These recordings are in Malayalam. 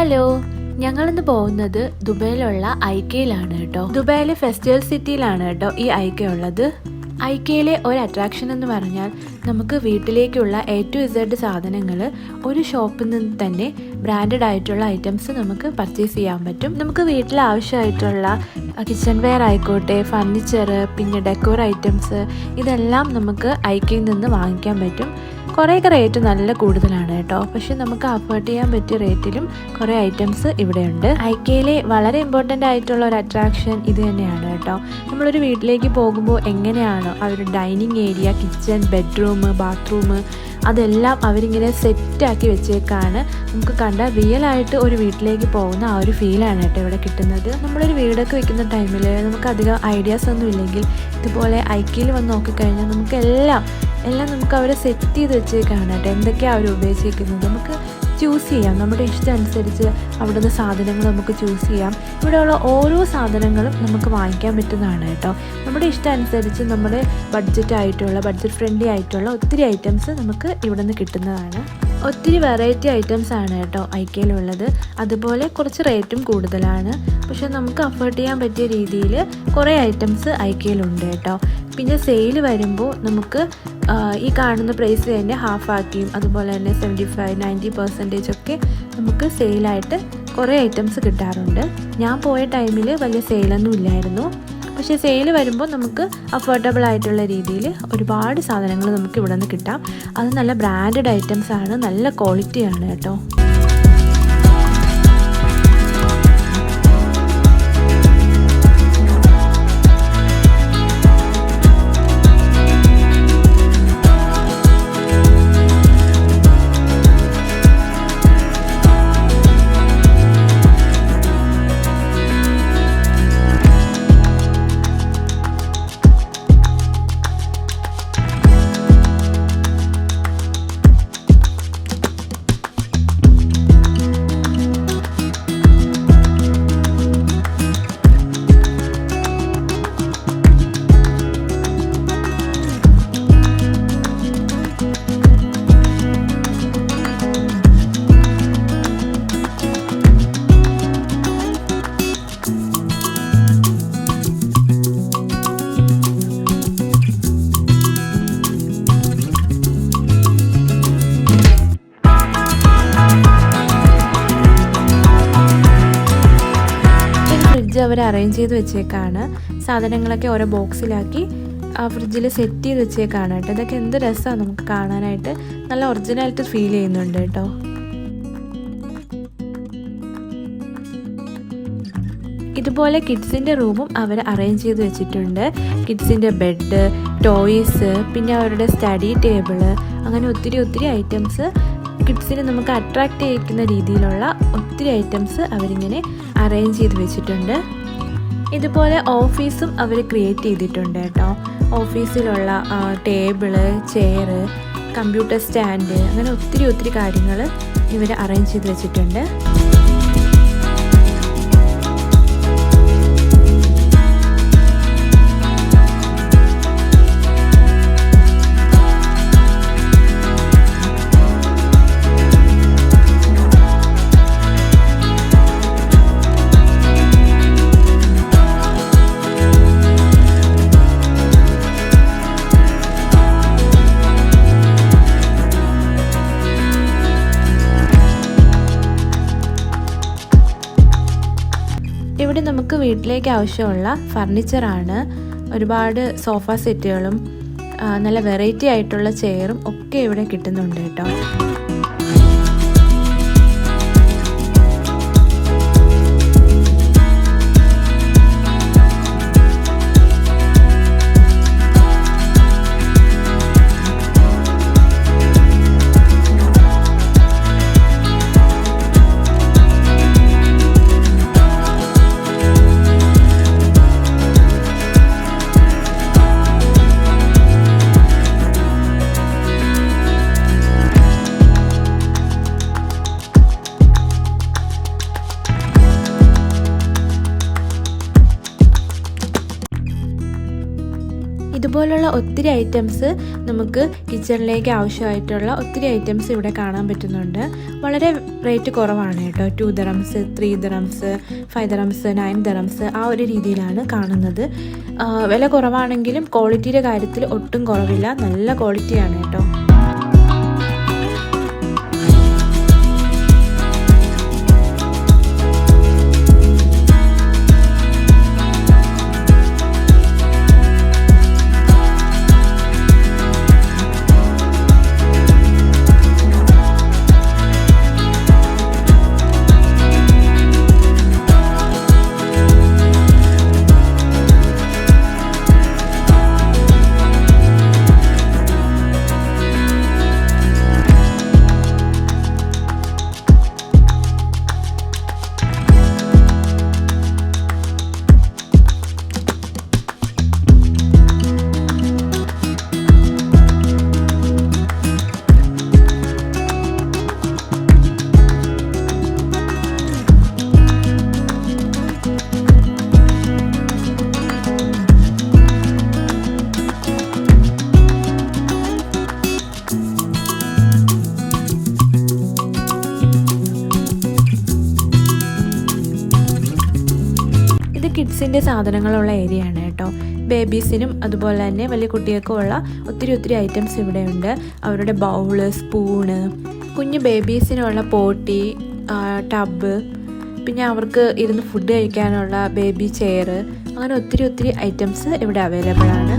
ഹലോ, ഞങ്ങളിന്ന് പോകുന്നത് ദുബൈയിലുള്ള ഐക്കയിലാണ് കേട്ടോ. ദുബൈയിലെ ഫെസ്റ്റിവൽ സിറ്റിയിലാണ് കേട്ടോ ഈ ഐക്ക ഉള്ളത്. ഐക്കയിലെ ഒരു അട്രാക്ഷൻ എന്ന് പറഞ്ഞാൽ നമുക്ക് വീട്ടിലേക്കുള്ള A to Z സാധനങ്ങൾ ഒരു ഷോപ്പിൽ നിന്ന് തന്നെ ബ്രാൻഡഡ് ആയിട്ടുള്ള ഐറ്റംസ് നമുക്ക് പർച്ചേസ് ചെയ്യാൻ പറ്റും. നമുക്ക് വീട്ടിൽ ആവശ്യമായിട്ടുള്ള കിച്ചൺ വെയർ ആയിക്കോട്ടെ, ഫർണിച്ചർ, പിന്നെ ഡെക്കോർ ഐറ്റംസ്, ഇതെല്ലാം നമുക്ക് ഐക്കയിൽ നിന്ന് വാങ്ങിക്കാൻ പറ്റും. കുറേയൊക്കെ റേറ്റ് നല്ല കൂടുതലാണ് കേട്ടോ, പക്ഷെ നമുക്ക് അഫോർഡ് ചെയ്യാൻ പറ്റിയ റേറ്റിലും കുറേ ഐറ്റംസ് ഇവിടെയുണ്ട്. ഐക്കയിലെ വളരെ ഇമ്പോർട്ടൻ്റ് ആയിട്ടുള്ള ഒരു അട്രാക്ഷൻ ഇത് തന്നെയാണ് കേട്ടോ. നമ്മളൊരു വീട്ടിലേക്ക് പോകുമ്പോൾ എങ്ങനെയാണോ അവരുടെ dining area, kitchen, bedroom, bathroom, അതെല്ലാം അവരിങ്ങനെ സെറ്റാക്കി വെച്ചേക്കാണ്. നമുക്ക് കണ്ടാൽ റിയൽ ആയിട്ട് ഒരു വീട്ടിലേക്ക് പോകുന്ന ആ ഒരു ഫീലാണ് കേട്ടോ ഇവിടെ കിട്ടുന്നത്. നമ്മളൊരു വീടൊക്കെ വെക്കുന്ന ടൈമിൽ നമുക്ക് അധികം ഐഡിയാസ് ഒന്നും ഇല്ലെങ്കിൽ ഇതുപോലെ ഐക്കയിൽ വന്ന് നോക്കിക്കഴിഞ്ഞാൽ നമുക്ക് എല്ലാം നമുക്ക് അവരെ സെറ്റ് ചെയ്ത് വെച്ചേക്കാണ് കേട്ടോ. എന്തൊക്കെയാണ് അവർ ഉപയോഗിച്ചിരിക്കുന്നത് നമുക്ക് ചൂസ് ചെയ്യാം. നമ്മുടെ ഇഷ്ടം അനുസരിച്ച് അവിടുന്ന് സാധനങ്ങൾ നമുക്ക് ചൂസ് ചെയ്യാം. ഇവിടെയുള്ള ഓരോ സാധനങ്ങളും നമുക്ക് വാങ്ങിക്കാൻ പറ്റുന്നതാണ് കേട്ടോ. നമ്മുടെ ഇഷ്ടം അനുസരിച്ച് നമ്മുടെ ബഡ്ജറ്റ് ഫ്രണ്ട്ലി ആയിട്ടുള്ള ഒത്തിരി ഐറ്റംസ് നമുക്ക് ഇവിടെ നിന്ന് കിട്ടുന്നതാണ്. ഒത്തിരി വെറൈറ്റി ഐറ്റംസ് ആണ് കേട്ടോ ഐക്കയിലുള്ളത്. അതുപോലെ കുറച്ച് റേറ്റും കൂടുതലാണ്, പക്ഷെ നമുക്ക് അഫോർഡ് ചെയ്യാൻ പറ്റിയ രീതിയിൽ കുറേ ഐറ്റംസ് ഐക്കയിലുണ്ട് കേട്ടോ. പിന്നെ സെയിൽ വരുമ്പോൾ നമുക്ക് ഈ കാണുന്ന പ്രൈസ് തന്നെ ഹാഫാക്കിയും അതുപോലെ തന്നെ 75-90% ഒക്കെ നമുക്ക് സെയിലായിട്ട് കുറേ ഐറ്റംസ് കിട്ടാറുണ്ട്. ഞാൻ പോയ ടൈമിൽ വലിയ സെയിലൊന്നും ഇല്ലായിരുന്നു, പക്ഷേ സെയിൽ വരുമ്പോൾ നമുക്ക് അഫോർഡബിൾ ആയിട്ടുള്ള രീതിയിൽ ഒരുപാട് സാധനങ്ങൾ നമുക്ക് ഇവിടെ നിന്ന് കിട്ടാം. അത് നല്ല ബ്രാൻഡഡ് ഐറ്റംസ് ആണ്, നല്ല ക്വാളിറ്റിയാണ് കേട്ടോ. അവർ അറേഞ്ച് ചെയ്ത് വെച്ചേക്കാണ്. സാധനങ്ങളൊക്കെ ഓരോ ബോക്സിലാക്കി ഫ്രിഡ്ജിൽ സെറ്റ് ചെയ്ത് വെച്ചേക്കാണ് കേട്ടോ. ഇതൊക്കെ എന്ത് രസമാണ് നമുക്ക് കാണാനായിട്ട്, നല്ല ഒറിജിനാലിറ്റി ഫീൽ ചെയ്യുന്നുണ്ട് കേട്ടോ. ഇതുപോലെ കിഡ്സിൻ്റെ റൂമും അവർ അറേഞ്ച് ചെയ്ത് വെച്ചിട്ടുണ്ട്. കിഡ്സിൻ്റെ ബെഡ്, ടോയ്സ്, പിന്നെ അവരുടെ സ്റ്റഡി ടേബിള്, അങ്ങനെ ഒത്തിരി ഐറ്റംസ് കിഡ്സിനെ നമുക്ക് അട്രാക്റ്റ് ചെയ്യിക്കുന്ന രീതിയിലുള്ള ഒത്തിരി ഐറ്റംസ് അവരിങ്ങനെ അറേഞ്ച് ചെയ്ത് വെച്ചിട്ടുണ്ട്. ഇതുപോലെ ഓഫീസും അവർ ക്രിയേറ്റ് ചെയ്തിട്ടുണ്ട് കേട്ടോ. ഓഫീസിലുള്ള ടേബിള്, ചെയർ, കമ്പ്യൂട്ടർ സ്റ്റാൻഡ്, അങ്ങനെ ഒത്തിരി കാര്യങ്ങൾ ഇവർ അറേഞ്ച് ചെയ്ത് വെച്ചിട്ടുണ്ട്. ഇവിടെ നമുക്ക് വീട്ടിലേക്ക് ആവശ്യമുള്ള ഫർണിച്ചറാണ്. ഒരുപാട് സോഫ സെറ്റുകളും നല്ല വെറൈറ്റി ആയിട്ടുള്ള ചെയറും ഒക്കെ ഇവിടെ കിട്ടുന്നുണ്ട് കേട്ടോ. ഇതുപോലുള്ള ഒത്തിരി ഐറ്റംസ് നമുക്ക് കിച്ചണിലേക്ക് ആവശ്യമായിട്ടുള്ള ഒത്തിരി ഐറ്റംസ് ഇവിടെ കാണാൻ പറ്റുന്നുണ്ട്. വളരെ റേറ്റ് കുറവാണ് കേട്ടോ. 2 dirhams, 3 dirhams, 5 dirhams, 9 dirhams ആ ഒരു രീതിയിലാണ് കാണുന്നത്. വില കുറവാണെങ്കിലും ക്വാളിറ്റിയുടെ കാര്യത്തിൽ ഒട്ടും കുറവില്ല. നല്ല ക്വാളിറ്റിയാണ് കേട്ടോ. കിഡ്സിൻ്റെ സാധനങ്ങളുള്ള ഏരിയ ആണ് കേട്ടോ. ബേബീസിനും അതുപോലെ തന്നെ വലിയ കുട്ടികൾക്കും ഉള്ള ഒത്തിരി ഐറ്റംസ് ഇവിടെയുണ്ട്. അവരുടെ ബൗള്, സ്പൂണ്, കുഞ്ഞു ബേബീസിനുള്ള പോട്ടി, ടബ്, പിന്നെ അവർക്ക് ഇരുന്ന് ഫുഡ് കഴിക്കാനുള്ള ബേബി ചെയർ, അങ്ങനെ ഒത്തിരി ഐറ്റംസ് ഇവിടെ അവൈലബിൾ ആണ്.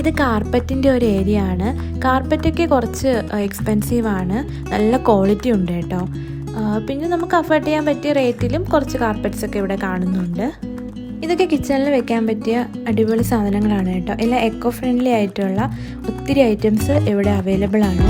ഇത് കാർപ്പറ്റിൻ്റെ ഒരു ഏരിയ ആണ്. കാർപ്പറ്റൊക്കെ കുറച്ച് എക്സ്പെൻസീവാണ്, നല്ല ക്വാളിറ്റി ഉണ്ട് കേട്ടോ. പിന്നെ നമുക്ക് അഫോർഡ് ചെയ്യാൻ പറ്റിയ റേറ്റിലും കുറച്ച് കാർപ്പറ്റ്സ് ഒക്കെ ഇവിടെ കാണുന്നുണ്ട്. ഇതൊക്കെ കിച്ചണിൽ വെക്കാൻ പറ്റിയ അടിപൊളി സാധനങ്ങളാണ് കേട്ടോ. എല്ലാം എക്കോ ഫ്രണ്ട്ലി ആയിട്ടുള്ള ഒത്തിരി ഐറ്റംസ് ഇവിടെ അവൈലബിൾ ആണ്.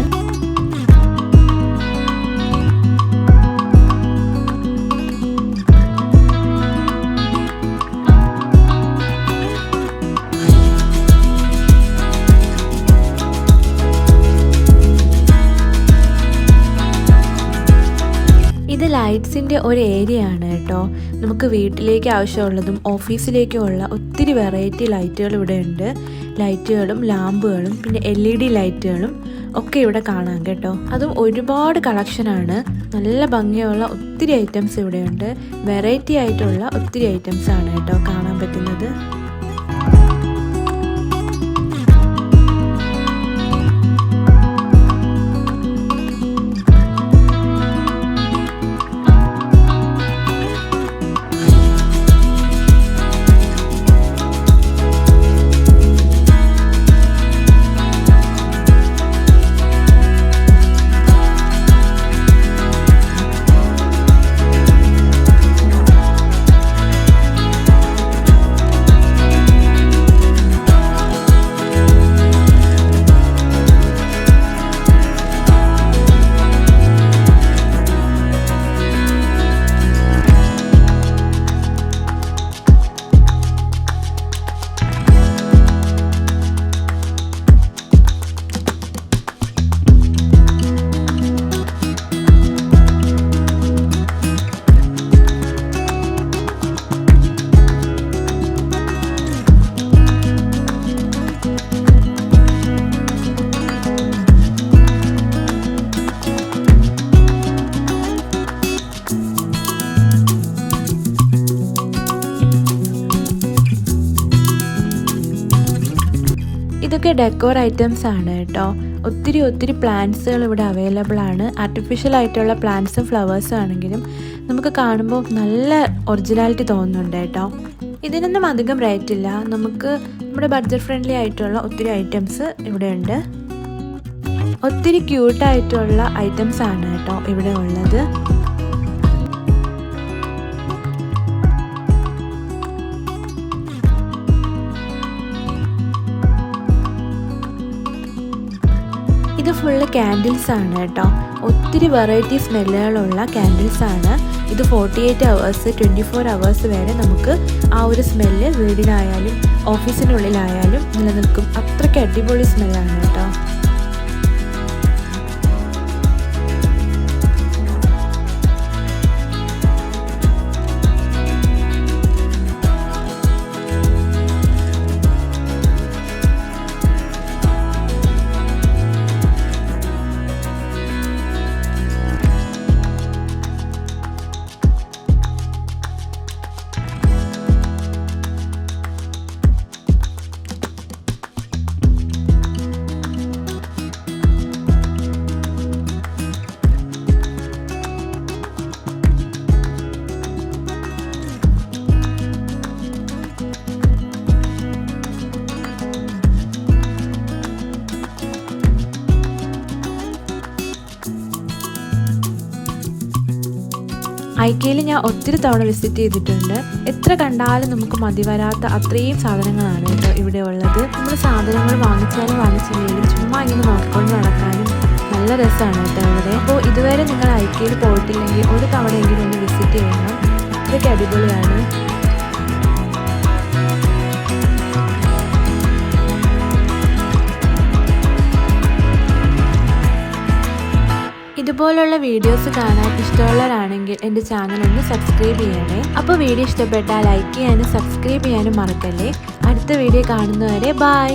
ഇത് ലൈറ്റ്സിൻ്റെ ഒരു ഏരിയ ആണ് കേട്ടോ. നമുക്ക് വീട്ടിലേക്ക് ആവശ്യമുള്ളതും ഓഫീസിലേക്കും ഉള്ള ഒത്തിരി വെറൈറ്റി ലൈറ്റുകൾ ഇവിടെ ഉണ്ട്. ലൈറ്റുകളും ലാമ്പുകളും പിന്നെ LED ലൈറ്റുകളും ഒക്കെ ഇവിടെ കാണാം കേട്ടോ. അതും ഒരുപാട് കളക്ഷനാണ്. നല്ല ഭംഗിയുള്ള ഒത്തിരി ഐറ്റംസ് ഇവിടെയുണ്ട്. വെറൈറ്റി ആയിട്ടുള്ള ഒത്തിരി ഐറ്റംസ് ആണ് കേട്ടോ കാണാൻ പറ്റുന്നത്. ഇതൊക്കെ ഡെക്കോർ ഐറ്റംസ് ആണ് കേട്ടോ. ഒത്തിരി പ്ലാന്റ്സുകൾ ഇവിടെ അവൈലബിൾ ആണ്. ആർട്ടിഫിഷ്യൽ ആയിട്ടുള്ള പ്ലാന്റ്സും ഫ്ലവേഴ്സും ആണെങ്കിലും നമുക്ക് കാണുമ്പോൾ നല്ല ഒറിജിനാലിറ്റി തോന്നുന്നുണ്ട് കേട്ടോ. ഇതിനൊന്നും അധികം റേറ്റ് ഇല്ല. നമുക്ക് നമ്മുടെ ബഡ്ജറ്റ് ഫ്രണ്ട്ലി ആയിട്ടുള്ള ഒത്തിരി ഐറ്റംസ് ഇവിടെ ഉണ്ട്. ഒത്തിരി ക്യൂട്ടായിട്ടുള്ള ഐറ്റംസ് ആണ് കേട്ടോ ഇവിടെ ഉള്ളത്. ഫുള്ള് ക്യാൻഡിൽസ് ആണ് കേട്ടോ. ഒത്തിരി വെറൈറ്റി സ്മെല്ലുകളുള്ള ക്യാൻഡിൽസ് ആണ്. ഇത് 48 hours 24 hours വരെ നമുക്ക് ആ ഒരു സ്മെല്ല് വീടിനായാലും ഓഫീസിനുള്ളിലായാലും നിലനിൽക്കും. അത്രയ്ക്ക് അടിപൊളി സ്മെല്ലാണ് കേട്ടോ. ഐക്കയിൽ ഞാൻ ഒത്തിരി തവണ വിസിറ്റ് ചെയ്തിട്ടുണ്ട്. എത്ര കണ്ടാലും നമുക്ക് മതി വരാത്ത അത്രയും സാധനങ്ങളാണ് കേട്ടോ ഇവിടെ ഉള്ളത്. നമ്മൾ സാധനങ്ങൾ വാങ്ങിച്ചില്ലെങ്കിലും ചുമ്മാ ഇങ്ങനെ നോക്കിക്കൊണ്ട് നടക്കാനും നല്ല രസമാണ് കേട്ടോ ഇവിടെ. അപ്പോൾ ഇതുവരെ നിങ്ങൾ ഐക്കയിൽ പോയിട്ടില്ലെങ്കിൽ ഒരു തവണയെങ്കിലും ഒന്ന് വിസിറ്റ് ചെയ്യണം. അത്രയ്ക്ക് അടിപൊളിയാണ്. ഇതുപോലുള്ള വീഡിയോസ് കാണാൻ ഇഷ്ടമുള്ളവരാണെങ്കിൽ എൻ്റെ ചാനൽ ഒന്ന് സബ്സ്ക്രൈബ് ചെയ്യണേ. അപ്പോൾ വീഡിയോ ഇഷ്ടപ്പെട്ടാൽ ലൈക്ക് ചെയ്യാനും സബ്സ്ക്രൈബ് ചെയ്യാനും മറക്കല്ലേ. അടുത്ത വീഡിയോ കാണുന്നവരെ ബൈ.